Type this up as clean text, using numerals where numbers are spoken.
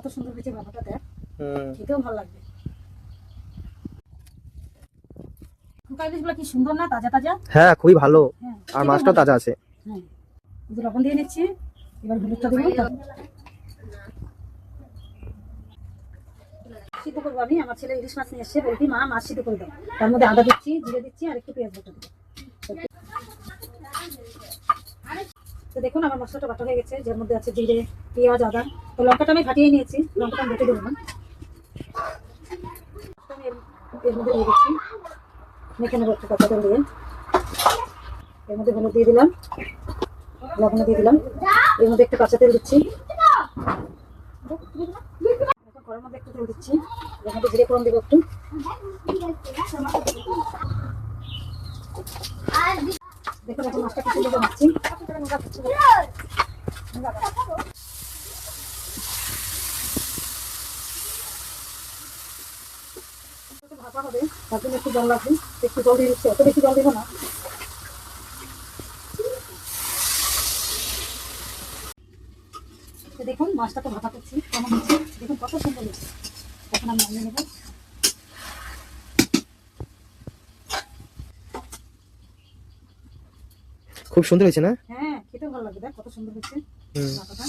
কত সুন্দর হয়েছে ভাপাটা, দেখ খেতেও ভালো লাগবে। শুকাই বীজগুলো কি সুন্দর না, তাজা তাজা। হ্যাঁ খুবই ভালো, হ্যাঁ, আর মাছটাও তাজা আছে। হ্যাঁ, এই যে লবণ দিয়ে নিচ্ছি, এবার হলুদটা দেবো। সিদ্ধ করবো আমি। আমার ছেলে ইলিশ মাছ নিয়ে এসছে, বলছি মা মাছ সিদ্ধ করে দাও। তার মধ্যে আদা দিচ্ছি, জিরে দিচ্ছি, আর একটু পেঁয়াজ বাটা দেবো। তো দেখুন আমার মশলাটা বাটা হয়ে গেছে, যার মধ্যে আছে জিরে, পেঁয়াজ, আদা। তো লঙ্কাটা আমি ফাটিয়ে নিয়েছি, লঙ্কাটা আমি বেটে দেবো না। আমি এর মধ্যে দিয়ে দিচ্ছি, মেখে নেবো একটু কাঁচা তেল দিয়ে। এর মধ্যে হলুদ দিয়ে দিলাম, লবণ দিয়ে দিলাম, এর মধ্যে একটু কাঁচা তেল দিচ্ছি। এখন ঘরের মধ্যে একটু তেল দিচ্ছি, এর মধ্যে জিরে ফোড়ন দেবো একটু। দেখুন এখন মাছটা কিছু দিয়ে মাখছি। ভাপা হবে, তার জন্য একটু জল লাগবে, একটু জল দিয়ে দিচ্ছি, অত বেশি জল দেবো না। দেখুন মাছটা তো ভাপা করছি, কেমন হচ্ছে দেখুন, কত সুন্দর হচ্ছে। এখন আমি নামিয়ে নেবো। খুব সুন্দর হয়েছে না? হ্যাঁ, খেতেও ভালো লাগবে, দেখ কত সুন্দর হচ্ছে ভাপাটা।